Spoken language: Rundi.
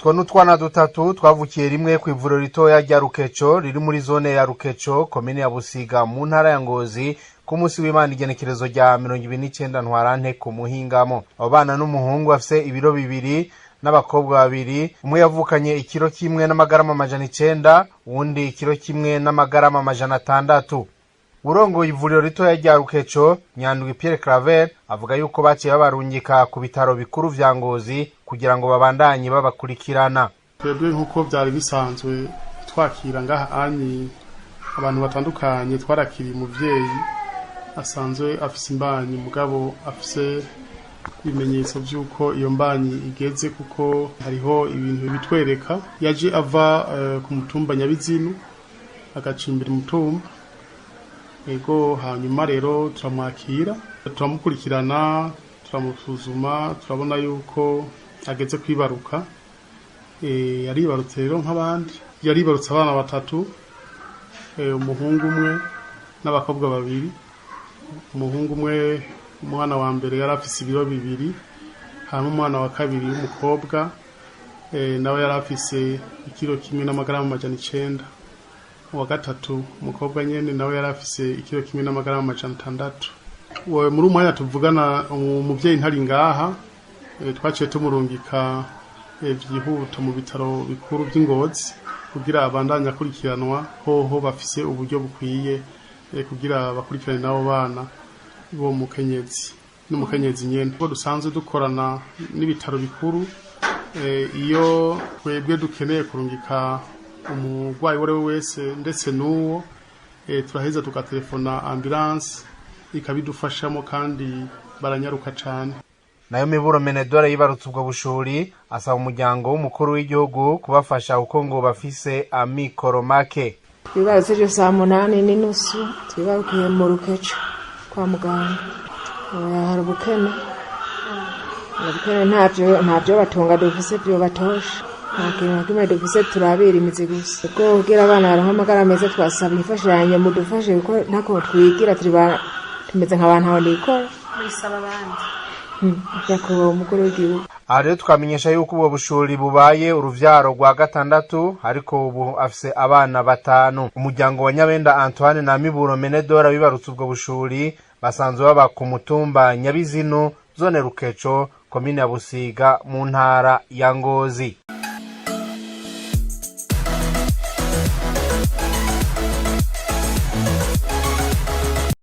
Utwo n'utwana dutatu twavukiye rimwe kwivuriro ritoya rya Rukeco riri muri zone ya Rukeco, komine ya Busiga mu ntara ya Ngozi, ku munsi w'Imana igenekerezo rya 29 Ntwarante ku muhingamo. Abo bana n'umuhungu bafise ibiro 2 n'abakobwa 2, umwe yavukanye ikiro kimwe n'amagarama 900, uwundi ikiro kimwe n'amagarama 600. Urongoye ivuriro ritoya rya Rukeco, Nyandwi Pierre Claver, avuga yuko baciye babarungika ku bitaro bikuru vya Ngozi kugira ngo babandanye babakurikirana. Twebwe nkuko byari bisanzwe twakira ngaha anyi abantu batandukanye, twarakiri umuvyeyi asanzwe afise imbanyi, mugabo afise ibimenyetso by'uko iyo mbanyi igeze, kuko hariho ibintu bitwereka. Yaje ava ku mutumba Nyabizinu agacimbira umutumba, ego hanyuma rero turamwakira, turamukurikirana, turamusuzuma, turabona yuko ageze kwibaruka. Yaribarutse rero nk'abandi, yaribarutse abana 3, umuhungu umwe n'abakobwa 2. Umuhungu umwe, umwana wa mbere yari afise ibiro 2, hanyuma umwana wa kabiri w'umukobwa nawe yari afise ikiro kimwe n'amagarama 900. Uwa gatatu umukobwa nyene nawe yari afise ikiro kimwe n'amagarama 600. Muri umwanya tuvugana umuvyeyi ntari ngaha, twaciye tumurungika vyihuta mu bitaro bikuru by'Ingozi kugira abandanye akurikiranwa. Hoho bafise uburyo bukwiye kugira bakurikirane nabo bana bo mukenyezi n'umukenyezi nyene. Ko dusanzwe dukorana n'ibitaro bikuru, iyo twebwe dukeneye kurungika umurwayi wari wese ndetse n'uwo, turaheza tukatelefona ambulance ikabidufashamo kandi baranyaruka cyane. Nayo Miburo Menedora yibarutse ubwo bushuri asaba umuryango w'umukuru w'igihugu kubafasha uko ngo bafise amikoro make. Twibarutse ejo 8:30 twibarukiye mu Rukeco kwa muganga. Hari ubukene ntavyo batunga dufise byo batosha, nta kimwe dufise turabira imizi gusa. Ubwo kugira abana baronka amagara meza twasaba imfashanyo mudufashe, kuko ntako twigira tumeze nk'abantu aho nikora bisaba abandi yakuba umukuru w'igihugu. Aha rero twamenyesha yuko ubwo bushuri bubaye uruvyaro rwa 6, ariko ubu afise abana 5. Umuryango wa Nyabenda Antoine na Miburo Menedora bibarutse ubwo bushuri basanzwe baba ku mutumba Nyabizinu, zone Rukeco, komine ya Busiga mu ntara ya Ngozi.